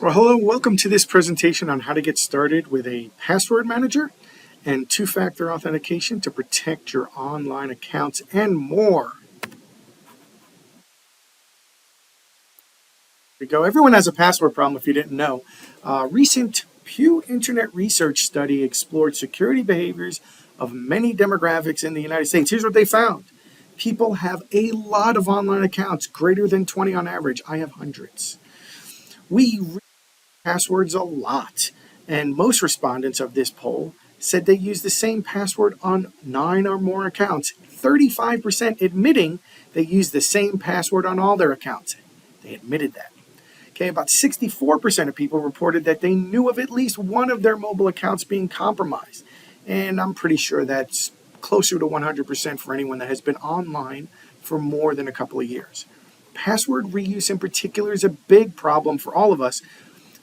Well, hello, welcome to this presentation on how to get started with a password manager and two-factor authentication to protect your online accounts and more. Here we go. Everyone has a password problem if you didn't know. Recent Pew Internet Research study explored security behaviors of many demographics in the United States. Here's what they found. People have a lot of online accounts, greater than 20 on average. I have hundreds. We passwords a lot, and most respondents of this poll said they use the same password on 9 or more accounts, 35% admitting they use the same password on all their accounts. They admitted that. Okay, about 64% of people reported that they knew of at least one of their mobile accounts being compromised, and I'm pretty sure that's closer to 100% for anyone that has been online for more than a couple of years. Password reuse in particular is a big problem for all of us,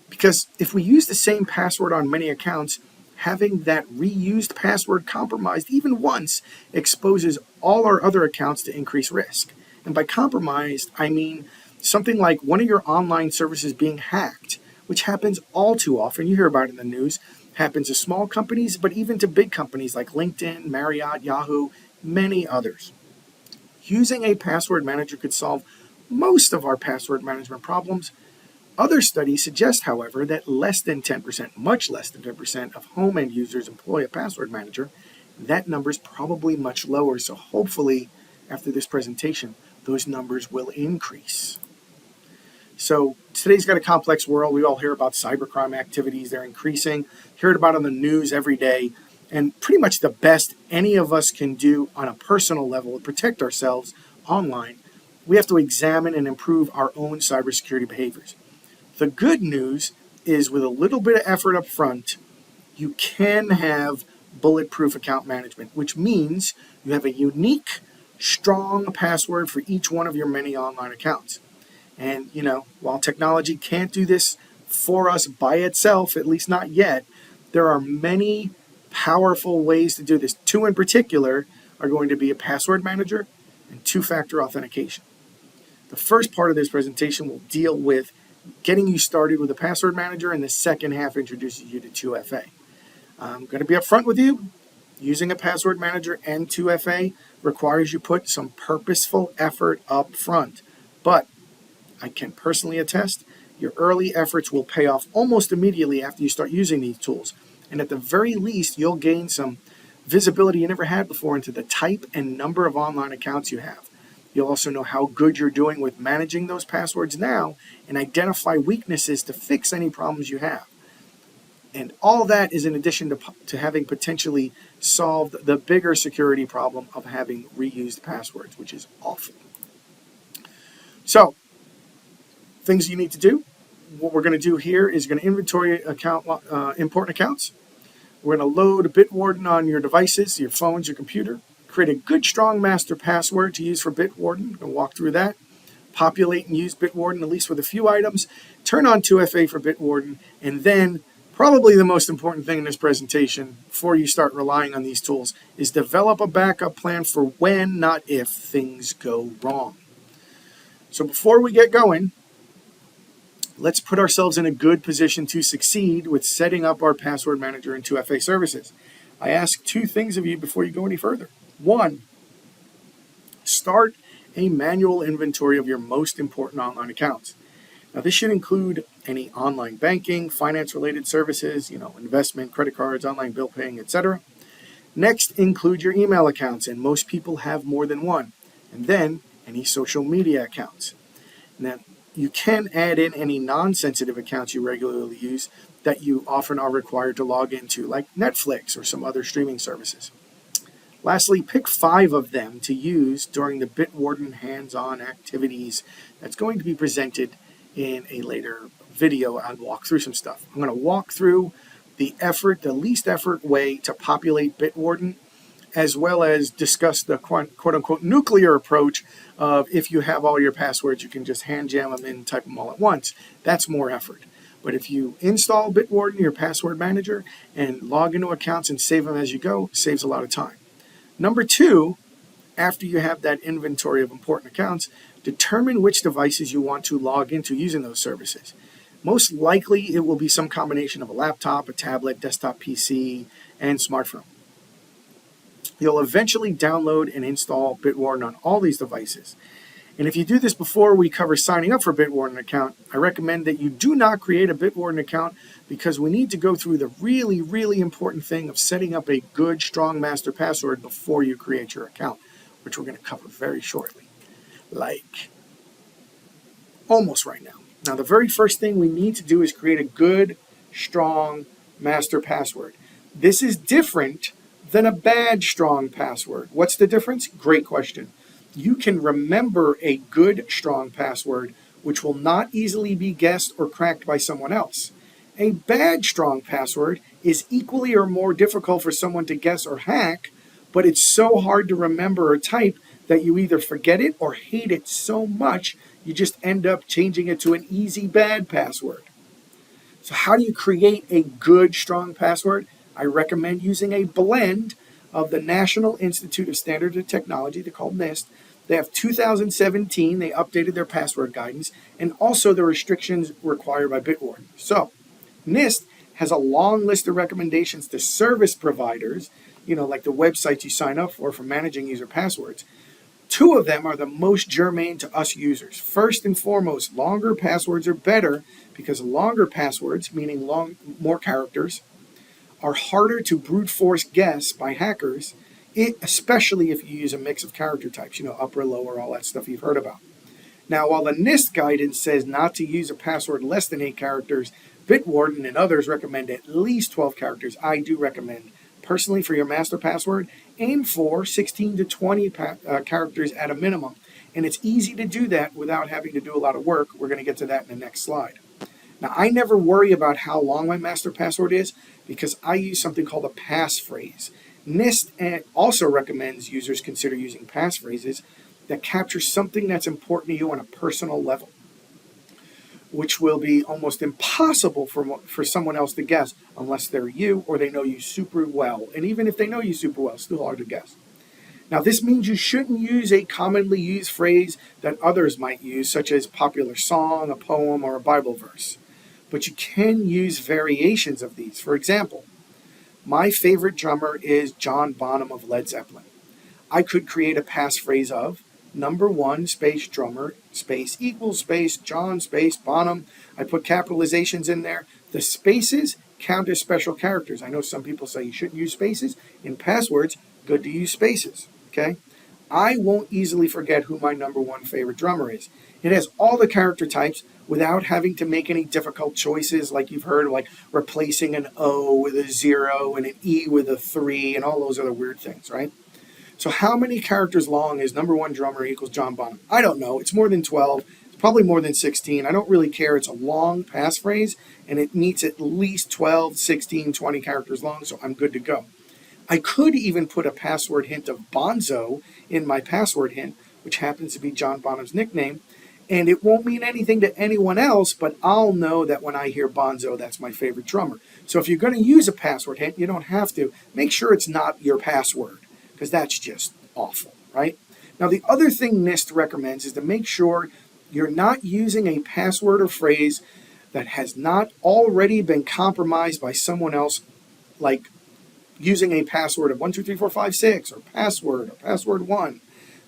because if we use the same password on many accounts, having that reused password compromised even once exposes all our other accounts to increased risk. And by compromised, I mean something like one of your online services being hacked, which happens all too often. You hear about it in the news. Happens to small companies, but even to big companies like LinkedIn, Marriott, Yahoo, many others. Using a password manager could solve most of our password management problems. Other studies suggest, however, that less than 10%, much less than 10% of home end users employ a password manager. That number is probably much lower, so hopefully after this presentation, those numbers will increase. So today's got a complex world. We all hear about cybercrime activities. They're increasing. Heard about on the news every day. And pretty much the best any of us can do on a personal level to protect ourselves online, we have to examine and improve our own cybersecurity behaviors. The good news is with a little bit of effort up front, you can have bulletproof account management, which means you have a unique, strong password for each one of your many online accounts. And, while technology can't do this for us by itself, at least not yet, there are many powerful ways to do this. Two in particular are going to be a password manager and two-factor authentication. The first part of this presentation will deal with getting you started with a password manager, and the second half introduces you to 2FA. I'm going to be upfront with you. Using a password manager and 2FA requires you put some purposeful effort up front. But I can personally attest, your early efforts will pay off almost immediately after you start using these tools. And at the very least, you'll gain some visibility you never had before into the type and number of online accounts you have. You'll also know how good you're doing with managing those passwords now and identify weaknesses to fix any problems you have. And all that is in addition to having potentially solved the bigger security problem of having reused passwords, which is awful. So, things you need to do. What we're going to do here is going to inventory important accounts. We're going to load Bitwarden on your devices, your phones, your computer. Create a good, strong master password to use for Bitwarden. We'll walk through that. Populate and use Bitwarden, at least with a few items. Turn on 2FA for Bitwarden. And then, probably the most important thing in this presentation, before you start relying on these tools, is develop a backup plan for when, not if, things go wrong. So before we get going, let's put ourselves in a good position to succeed with setting up our password manager and 2FA services. I ask two things of you before you go any further. One, start a manual inventory of your most important online accounts. Now, this should include any online banking, finance-related services, investment, credit cards, online bill paying, etc. Next, include your email accounts, and most people have more than one. And then, any social media accounts. Now, you can add in any non-sensitive accounts you regularly use that you often are required to log into, like Netflix or some other streaming services. Lastly, pick 5 of them to use during the Bitwarden hands-on activities that's going to be presented in a later video. I'll walk through some stuff. I'm going to walk through the least effort way to populate Bitwarden, as well as discuss the quote-unquote nuclear approach of if you have all your passwords, you can just hand jam them in and type them all at once. That's more effort. But if you install Bitwarden, your password manager, and log into accounts and save them as you go, saves a lot of time. Number 2, after you have that inventory of important accounts, determine which devices you want to log into using those services. Most likely, it will be some combination of a laptop, a tablet, desktop PC, and smartphone. You'll eventually download and install Bitwarden on all these devices. And if you do this before we cover signing up for a Bitwarden account, I recommend that you do not create a Bitwarden account because we need to go through the really, really important thing of setting up a good, strong master password before you create your account, which we're going to cover very shortly. Like almost right now. Now, the very first thing we need to do is create a good, strong master password. This is different than a bad, strong password. What's the difference? Great question. You can remember a good, strong password, which will not easily be guessed or cracked by someone else. A bad, strong password is equally or more difficult for someone to guess or hack, but it's so hard to remember or type that you either forget it or hate it so much you just end up changing it to an easy bad password. So how do you create a good, strong password? I recommend using a blend of the National Institute of Standards and Technology, they're called NIST. They have 2017, they updated their password guidance, and also the restrictions required by Bitwarden. So NIST has a long list of recommendations to service providers, like the websites you sign up for managing user passwords. Two of them are the most germane to us users. First and foremost, longer passwords are better because longer passwords, meaning more characters, are harder to brute force guess by hackers, especially if you use a mix of character types, upper, lower, all that stuff you've heard about. Now, while the NIST guidance says not to use a password less than 8 characters, Bitwarden and others recommend at least 12 characters. I do recommend. Personally, for your master password, aim for 16 to 20 characters at a minimum. And it's easy to do that without having to do a lot of work. We're going to get to that in the next slide. Now, I never worry about how long my master password is because I use something called a passphrase. NIST also recommends users consider using passphrases that capture something that's important to you on a personal level, which will be almost impossible for someone else to guess unless they're you or they know you super well. And even if they know you super well, it's still hard to guess. Now, this means you shouldn't use a commonly used phrase that others might use, such as a popular song, a poem, or a Bible verse. But you can use variations of these. For example, my favorite drummer is John Bonham of Led Zeppelin. I could create a passphrase of #1 space drummer space equals space John space Bonham. I put capitalizations in there. The spaces count as special characters. I know some people say you shouldn't use spaces. In passwords, good to use spaces. Okay? I won't easily forget who my #1 favorite drummer is. It has all the character types without having to make any difficult choices like you've heard, like replacing an O with a 0 and an E with a 3 and all those other weird things, right? So how many characters long is #1 drummer equals John Bonham? I don't know. It's more than 12. It's probably more than 16. I don't really care. It's a long passphrase, and it meets at least 12, 16, 20 characters long, so I'm good to go. I could even put a password hint of Bonzo in my password hint, which happens to be John Bonham's nickname, and it won't mean anything to anyone else, but I'll know that when I hear Bonzo, that's my favorite drummer. So if you're going to use a password hint, you don't have to. Make sure it's not your password, because that's just awful, right? Now, the other thing NIST recommends is to make sure you're not using a password or phrase that has not already been compromised by someone else, like using a password of 123456 or password 1,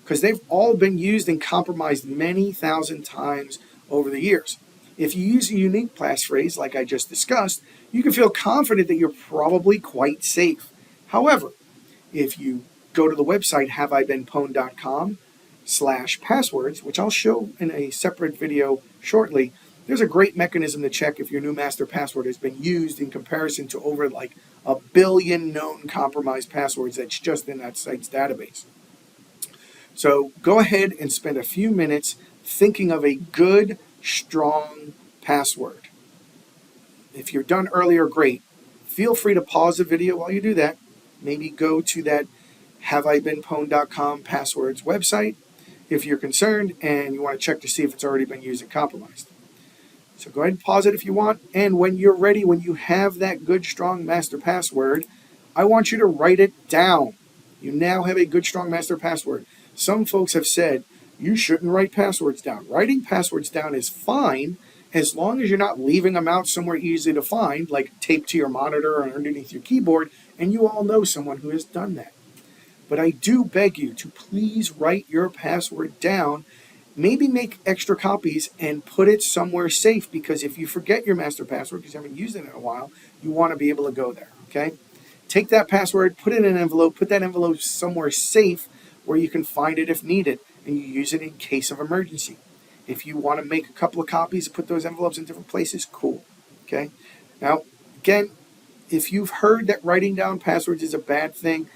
because they've all been used and compromised many thousand times over the years. If you use a unique passphrase like I just discussed, you can feel confident that you're probably quite safe. However, if you go to the website haveibeenpwned.com/passwords, which I'll show in a separate video shortly, there's a great mechanism to check if your new master password has been used in comparison to over like 1 billion known compromised passwords that's just in that site's database. So go ahead and spend a few minutes thinking of a good, strong password. If you're done earlier, great. Feel free to pause the video while you do that. Maybe go to that haveibeenpwned.com passwords website if you're concerned and you want to check to see if it's already been used and compromised. So go ahead and pause it if you want. And when you're ready, when you have that good, strong master password, I want you to write it down. You now have a good, strong master password. Some folks have said you shouldn't write passwords down. Writing passwords down is fine As long as you're not leaving them out somewhere easy to find, like taped to your monitor or underneath your keyboard, and you all know someone who has done that. But I do beg you to please write your password down. Maybe make extra copies and put it somewhere safe, because if you forget your master password because you haven't used it in a while, you want to be able to go there, okay? Take that password, put it in an envelope, put that envelope somewhere safe where you can find it if needed, and you use it in case of emergency. If you want to make a couple of copies and put those envelopes in different places, cool, okay? Now, again, if you've heard that writing down passwords is a bad thing,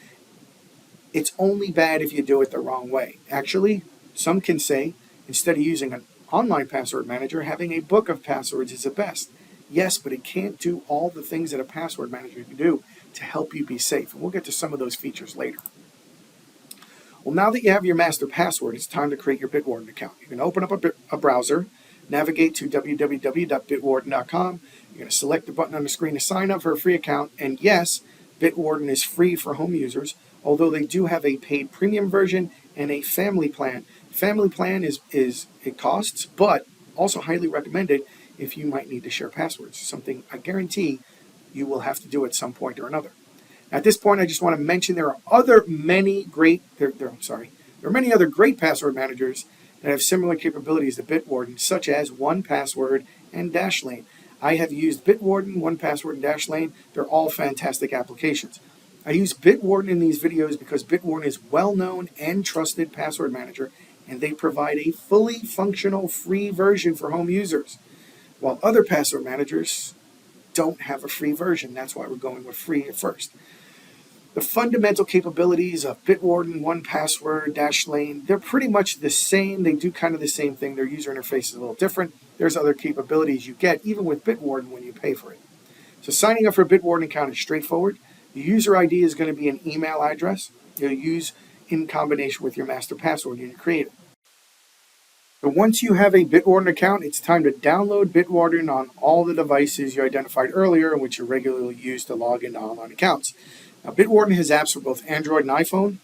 it's only bad if you do it the wrong way. Actually, some can say instead of using an online password manager, having a book of passwords is the best. Yes, but it can't do all the things that a password manager can do to help you be safe. And we'll get to some of those features later. Well, now that you have your master password, it's time to create your Bitwarden account. You're going to open up a browser, navigate to www.bitwarden.com. You're going to select the button on the screen to sign up for a free account. And yes, Bitwarden is free for home users, although they do have a paid premium version and a family plan. Family plan is it costs, but also highly recommended if you might need to share passwords, something I guarantee you will have to do at some point or another. At this point, I just want to mention there are many other great password managers that have similar capabilities to Bitwarden, such as 1Password and Dashlane. I have used Bitwarden, 1Password, and Dashlane. They're all fantastic applications. I use Bitwarden in these videos because Bitwarden is well-known and trusted password manager, and they provide a fully functional free version for home users, while other password managers don't have a free version. That's why we're going with free at first. The fundamental capabilities of Bitwarden, 1Password, Dashlane, they're pretty much the same. They do kind of the same thing. Their user interface is a little different. There's other capabilities you get even with Bitwarden when you pay for it. So signing up for a Bitwarden account is straightforward. The user ID is going to be an email address you'll use in combination with your master password you create it. So once you have a Bitwarden account, it's time to download Bitwarden on all the devices you identified earlier and which you regularly use to log into online accounts. Now, Bitwarden has apps for both Android and iPhone,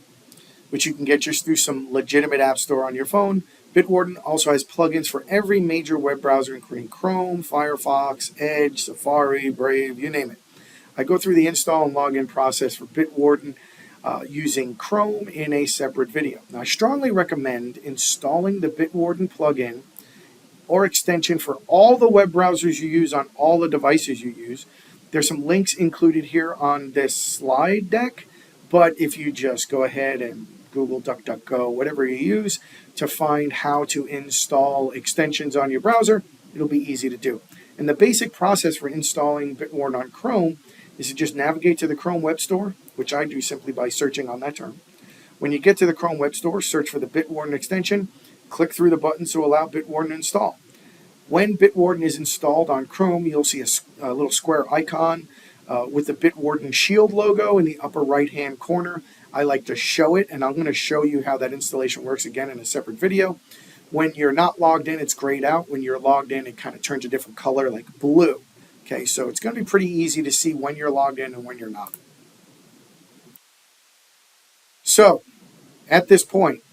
which you can get just through some legitimate app store on your phone. Bitwarden also has plugins for every major web browser, including Chrome, Firefox, Edge, Safari, Brave, you name it. I go through the install and login process for Bitwarden using Chrome in a separate video. Now, I strongly recommend installing the Bitwarden plugin or extension for all the web browsers you use on all the devices you use. There's some links included here on this slide deck, but if you just go ahead and Google, DuckDuckGo, whatever you use to find how to install extensions on your browser, it'll be easy to do. And the basic process for installing Bitwarden on Chrome is to just navigate to the Chrome Web Store, which I do simply by searching on that term. When you get to the Chrome Web Store, search for the Bitwarden extension, click through the buttons to allow Bitwarden to install. When Bitwarden is installed on Chrome, you'll see a little square icon with the Bitwarden Shield logo in the upper right-hand corner. I like to show it, and I'm going to show you how that installation works again in a separate video. When you're not logged in, it's grayed out. When you're logged in, it kind of turns a different color, like blue. Okay, so it's going to be pretty easy to see when you're logged in and when you're not. So, at this point,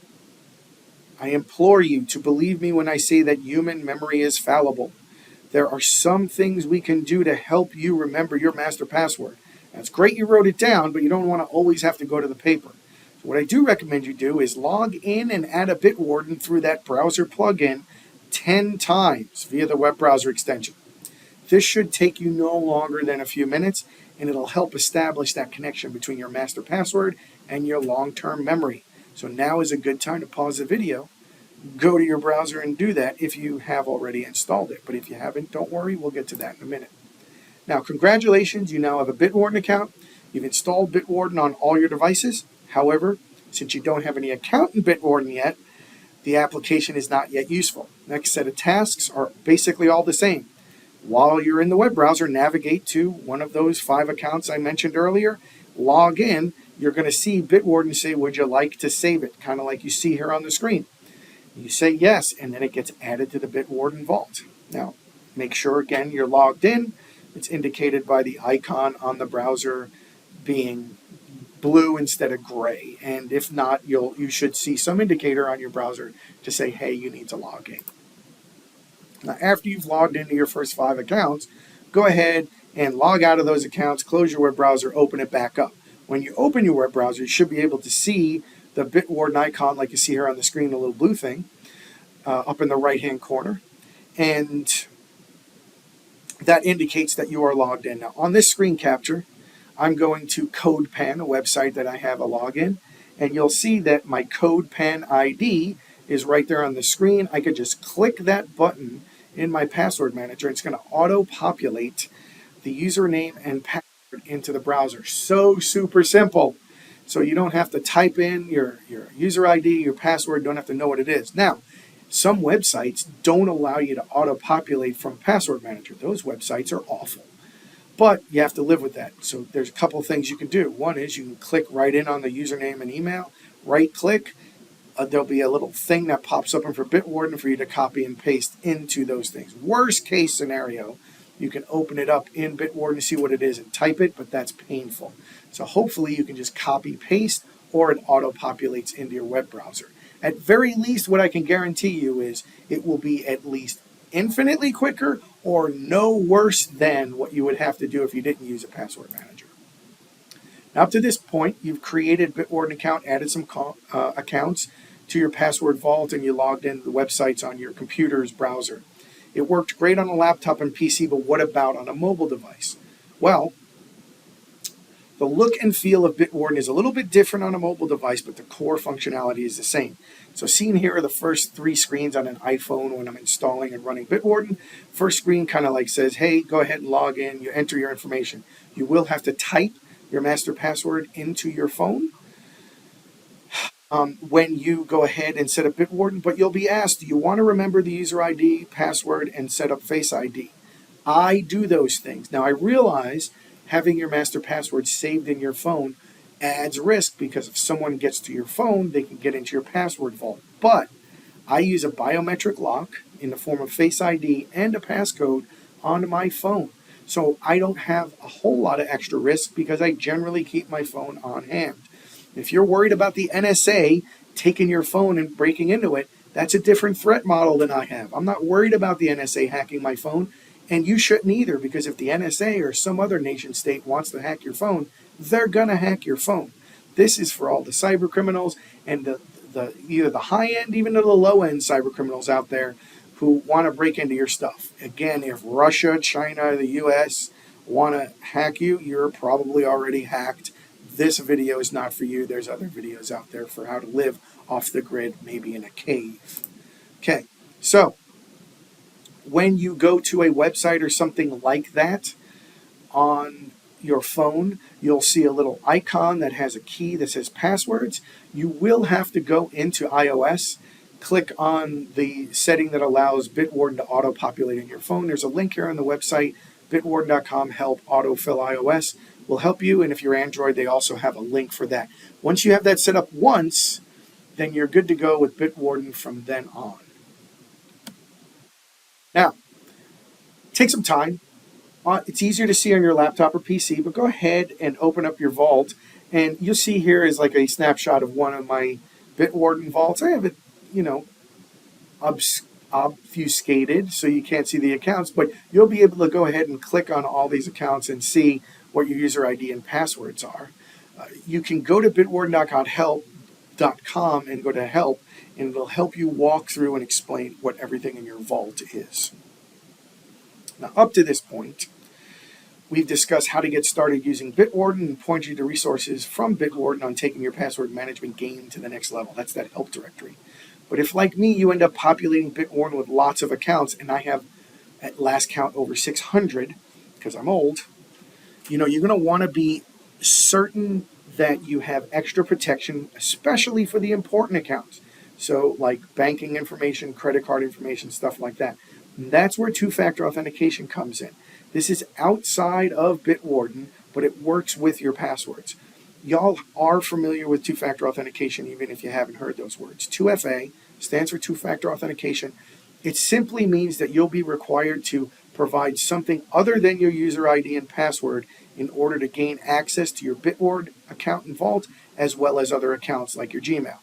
I implore you to believe me when I say that human memory is fallible. There are some things we can do to help you remember your master password. Now, it's great you wrote it down, but you don't want to always have to go to the paper. So what I do recommend you do is log in and add a Bitwarden through that browser plugin 10 times via the web browser extension. This should take you no longer than a few minutes, and it'll help establish that connection between your master password and your long-term memory. So now is a good time to pause the video, go to your browser and do that if you have already installed it. But if you haven't, don't worry, we'll get to that in a minute. Now, congratulations, you now have a Bitwarden account. You've installed Bitwarden on all your devices. However, since you don't have any account in Bitwarden yet, the application is not yet useful. Next set of tasks are basically all the same. While you're in the web browser, navigate to one of those 5 accounts I mentioned earlier, log in. You're going to see Bitwarden say, would you like to save it? Kind of like you see here on the screen. You say yes, and then it gets added to the Bitwarden vault. Now, make sure, again, you're logged in. It's indicated by the icon on the browser being blue instead of gray. And if not, you should see some indicator on your browser to say, hey, you need to log in. Now, after you've logged into your first 5 accounts, go ahead and log out of those accounts, close your web browser, open it back up. When you open your web browser, you should be able to see the Bitwarden icon like you see here on the screen, the little blue thing up in the right-hand corner. And that indicates that you are logged in. Now, on this screen capture, I'm going to CodePen, a website that I have a login, and you'll see that my CodePen ID is right there on the screen. I could just click that button in my password manager. It's going to auto-populate the username and password into the browser. So super simple. So you don't have to type in your user ID, your password, don't have to know what it is. Now, some websites don't allow you to auto-populate from password manager. Those websites are awful. But you have to live with that. So there's a couple of things you can do. One is you can click right in on the username and email, right click. There'll be a little thing that pops up for Bitwarden for you to copy and paste into those things. Worst case scenario, you can open it up in Bitwarden, see what it is, and type it, but that's painful. So hopefully you can just copy, paste, or it auto-populates into your web browser. At very least, what I can guarantee you is it will be at least infinitely quicker or no worse than what you would have to do if you didn't use a password manager. Now, up to this point, you've created a Bitwarden account, added some accounts to your password vault, and you logged into the websites on your computer's browser. It worked great on a laptop and PC, but what about on a mobile device? Well, the look and feel of Bitwarden is a little bit different on a mobile device, but the core functionality is the same. So seen here are the first 3 screens on an iPhone when I'm installing and running Bitwarden. First screen kind of like says, hey, go ahead and log in, you enter your information. You will have to type your master password into your phone when you go ahead and set up Bitwarden, but you'll be asked, do you want to remember the user ID, password, and set up Face ID? I do those things. Now, I realize having your master password saved in your phone adds risk because if someone gets to your phone, they can get into your password vault. But I use a biometric lock in the form of Face ID and a passcode on my phone. So I don't have a whole lot of extra risk because I generally keep my phone on hand. If you're worried about the NSA taking your phone and breaking into it, that's a different threat model than I have. I'm not worried about the NSA hacking my phone, and you shouldn't either, because if the NSA or some other nation state wants to hack your phone, they're going to hack your phone. This is for all the cyber criminals and either the high-end, even to the low-end cyber criminals out there who want to break into your stuff. Again, if Russia, China, the U.S. want to hack you, you're probably already hacked. This video is not for you. There's other videos out there for how to live off the grid, maybe in a cave. Okay, so when you go to a website or something like that on your phone, you'll see a little icon that has a key that says passwords. You will have to go into iOS, click on the setting that allows Bitwarden to auto-populate in your phone. There's a link here on the website, bitwarden.com, help autofill iOS will help you. And if you're Android, they also have a link for that. Once you have that set up once, then you're good to go with Bitwarden from then on. Now, take some time. It's easier to see on your laptop or PC, but go ahead and open up your vault. And you'll see here is like a snapshot of one of my Bitwarden vaults. I have it, obfuscated so you can't see the accounts, but you'll be able to go ahead and click on all these accounts and see what your user ID and passwords are. You can go to bitwarden.com and go to help, and it'll help you walk through and explain what everything in your vault is. Now, up to this point, we've discussed how to get started using Bitwarden and point you to resources from Bitwarden on taking your password management game to the next level. That's that help directory. But if, like me, you end up populating Bitwarden with lots of accounts, and I have, at last count, over 600, because I'm old, you're going to want to be certain that you have extra protection, especially for the important accounts. So like banking information, credit card information, stuff like that. And that's where two-factor authentication comes in. This is outside of Bitwarden, but it works with your passwords. Y'all are familiar with two-factor authentication, even if you haven't heard those words. 2FA stands for two-factor authentication. It simply means that you'll be required to provide something other than your user ID and password in order to gain access to your Bitwarden account and vault, as well as other accounts like your Gmail.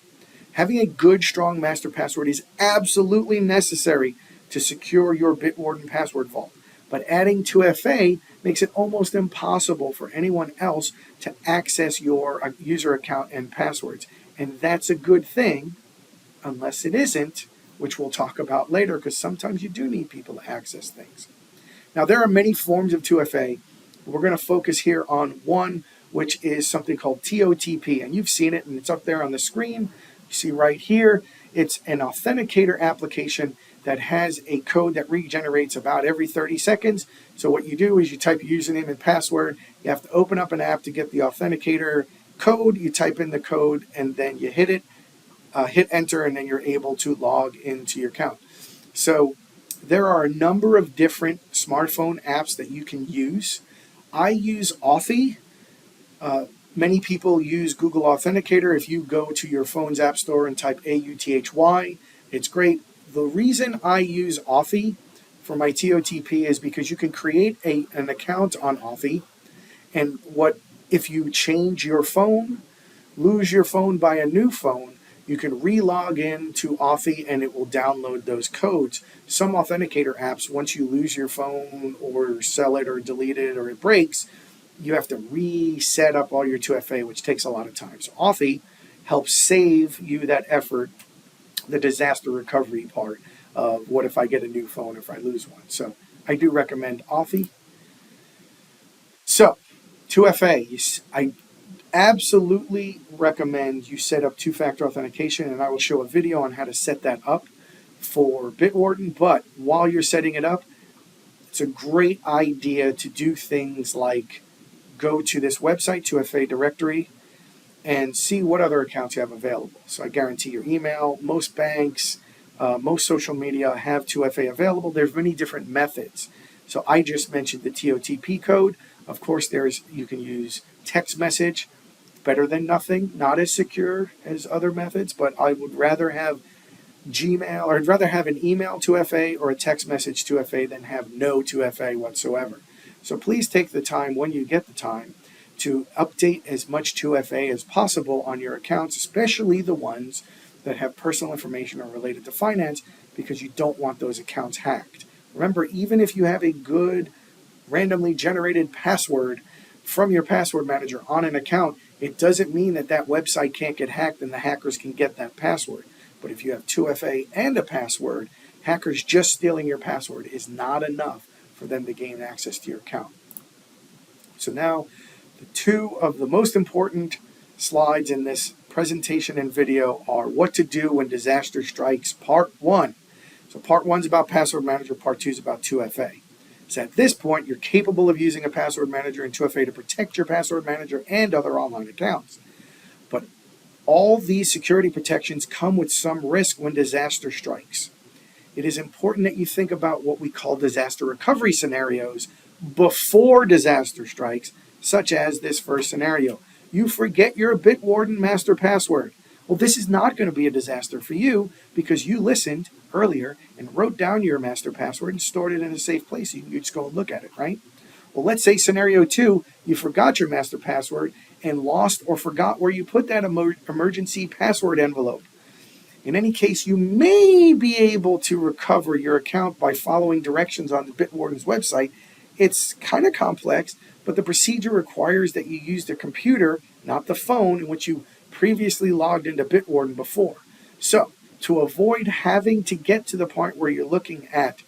Having a good, strong master password is absolutely necessary to secure your Bitwarden password vault. But adding 2FA makes it almost impossible for anyone else to access your user account and passwords. And that's a good thing, unless it isn't, which we'll talk about later, because sometimes you do need people to access things. Now, there are many forms of 2FA. We're going to focus here on one, which is something called TOTP. And you've seen it, and it's up there on the screen. You see right here, it's an authenticator application that has a code that regenerates about every 30 seconds. So what you do is you type your username and password. You have to open up an app to get the authenticator code. You type in the code, and then you hit it, hit enter, and then you're able to log into your account. So there are a number of different smartphone apps that you can use. I use Authy. Many people use Google Authenticator. If you go to your phone's app store and type AUTHY, it's great. The reason I use Authy for my TOTP is because you can create an account on Authy, and if you change your phone, lose your phone, buy a new phone, you can re-log in to Authy and it will download those codes. Some authenticator apps, once you lose your phone or sell it or delete it or it breaks, you have to reset up all your 2FA, which takes a lot of time. So Authy helps save you that effort, the disaster recovery part of what if I get a new phone if I lose one. So I do recommend Authy. So 2FA, I absolutely recommend you set up two-factor authentication, and I will show a video on how to set that up for Bitwarden. But while you're setting it up, it's a great idea to do things like go to this website, 2FA directory, and see what other accounts you have available. So I guarantee your email, most banks, most social media have 2FA available. There's many different methods. So I just mentioned the TOTP code. Of course, you can use text message, better than nothing, not as secure as other methods, but I would rather have Gmail, or I'd rather have an email 2FA or a text message 2FA than have no 2FA whatsoever. So please take the time, when you get the time, to update as much 2FA as possible on your accounts, especially the ones that have personal information or related to finance, because you don't want those accounts hacked. Remember, even if you have a good randomly generated password from your password manager on an account, it doesn't mean that that website can't get hacked and the hackers can get that password. But if you have 2FA and a password, hackers just stealing your password is not enough for them to gain access to your account. So now, the two of the most important slides in this presentation and video are what to do when disaster strikes, part one. So part one's about password manager, part two is about 2FA. So at this point, you're capable of using a password manager and 2FA to protect your password manager and other online accounts. But all these security protections come with some risk when disaster strikes. It is important that you think about what we call disaster recovery scenarios before disaster strikes, such as this first scenario. You forget your Bitwarden master password. Well, this is not going to be a disaster for you because you listened earlier and wrote down your master password and stored it in a safe place. So you can just go and look at it, right? Well, let's say scenario two, you forgot your master password and lost or forgot where you put that emergency password envelope. In any case, you may be able to recover your account by following directions on the Bitwarden's website. It's kind of complex, but the procedure requires that you use the computer, not the phone, in which you previously logged into Bitwarden before. So, to avoid having to get to the point where you're looking at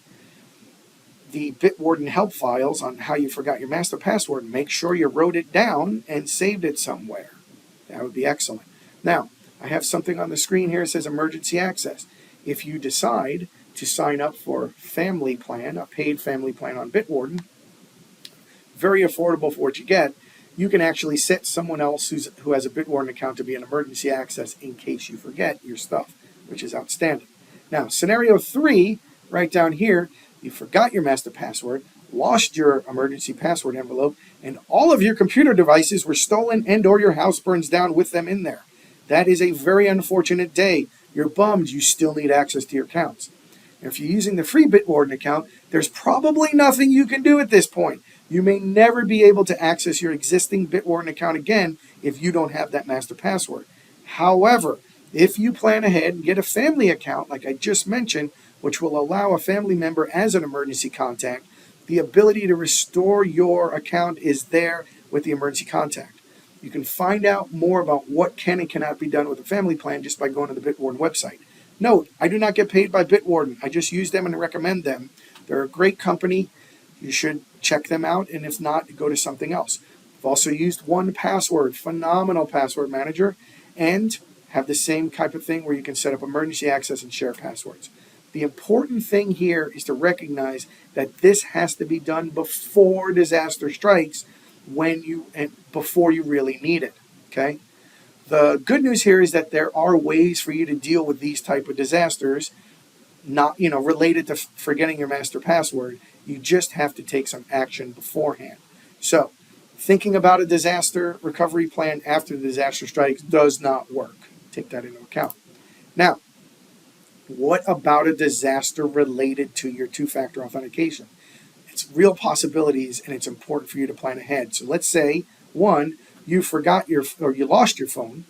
the Bitwarden help files on how you forgot your master password, make sure you wrote it down and saved it somewhere. That would be excellent. Now, I have something on the screen here that says emergency access. If you decide to sign up for family plan, a paid family plan on Bitwarden, very affordable for what you get, you can actually set someone else who has a Bitwarden account to be an emergency access in case you forget your stuff, which is outstanding. Now, scenario three, right down here, you forgot your master password, lost your emergency password envelope, and all of your computer devices were stolen and or your house burns down with them in there. That is a very unfortunate day. You're bummed. You still need access to your accounts. And if you're using the free Bitwarden account, there's probably nothing you can do at this point. You may never be able to access your existing Bitwarden account again if you don't have that master password. However, if you plan ahead and get a family account, like I just mentioned, which will allow a family member as an emergency contact. The ability to restore your account is there with the emergency contact. You can find out more about what can and cannot be done with a family plan just by going to the Bitwarden website. Note, I do not get paid by Bitwarden. I just use them and recommend them. They're a great company. You should check them out, and if not, go to something else. I've also used 1Password, phenomenal password manager, and have the same type of thing where you can set up emergency access and share passwords. The important thing here is to recognize that this has to be done before disaster strikes, before you really need it. Okay? The good news here is that there are ways for you to deal with these type of disasters, not related to forgetting your master password. You just have to take some action beforehand. So, thinking about a disaster recovery plan after the disaster strikes does not work. Take that into account. Now, what about a disaster related to your two-factor authentication? It's real possibilities, and it's important for you to plan ahead. So let's say, one, you lost your phone,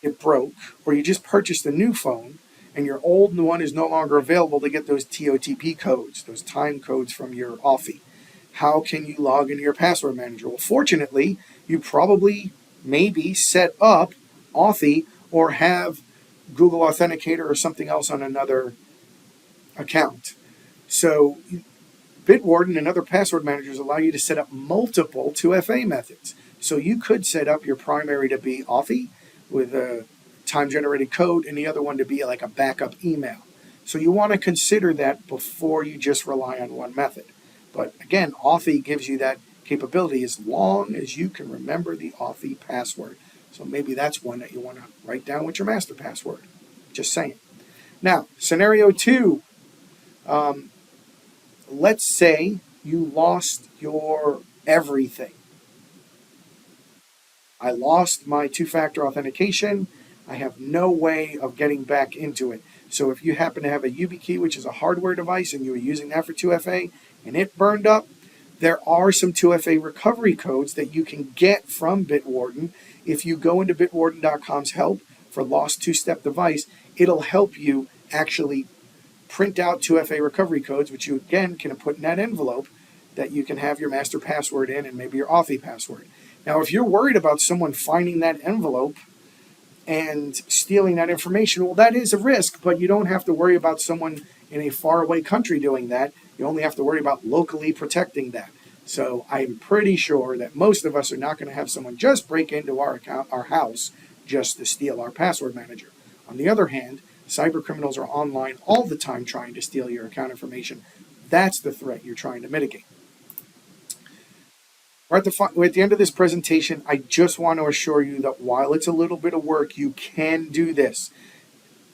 it broke, or you just purchased a new phone, and your old one is no longer available to get those TOTP codes, those time codes from your Authy. How can you log into your password manager? Well, fortunately, you probably maybe set up Authy or have Google Authenticator or something else on another account. So Bitwarden and other password managers allow you to set up multiple 2FA methods. So you could set up your primary to be Authy with a time-generated code and the other one to be like a backup email. So you want to consider that before you just rely on one method. But again, Authy gives you that capability as long as you can remember the Authy password. So maybe that's one that you want to write down with your master password. Just saying. Now, scenario 2. Let's say you lost your everything. I lost my two-factor authentication. I have no way of getting back into it. So if you happen to have a YubiKey, which is a hardware device, and you were using that for 2FA, and it burned up, there are some 2FA recovery codes that you can get from Bitwarden. If you go into bitwarden.com's help for lost two-step device, it'll help you actually print out 2FA recovery codes, which you again can put in that envelope that you can have your master password in and maybe your Authy password. Now, if you're worried about someone finding that envelope and stealing that information, well, that is a risk, but you don't have to worry about someone in a faraway country doing that. You only have to worry about locally protecting that. So I'm pretty sure that most of us are not going to have someone just break into our house just to steal our password manager. On the other hand, cyber criminals are online all the time trying to steal your account information. That's the threat you're trying to mitigate. We're at the end of this presentation. I just want to assure you that while it's a little bit of work, you can do this.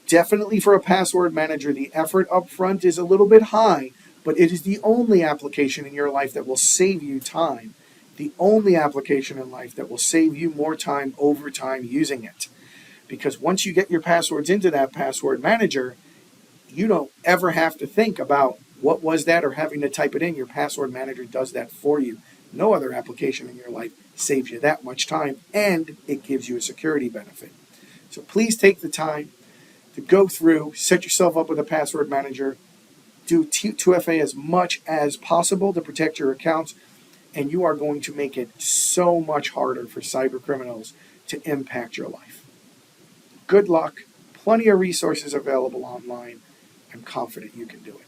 Definitely for a password manager, the effort up front is a little bit high, but it is the only application in your life that will save you time. The only application in life that will save you more time over time using it. Because once you get your passwords into that password manager, you don't ever have to think about what was that or having to type it in. Your password manager does that for you. No other application in your life saves you that much time, and it gives you a security benefit. So please take the time to go through, set yourself up with a password manager, do 2FA as much as possible to protect your accounts, and you are going to make it so much harder for cyber criminals to impact your life. Good luck. Plenty of resources available online. I'm confident you can do it.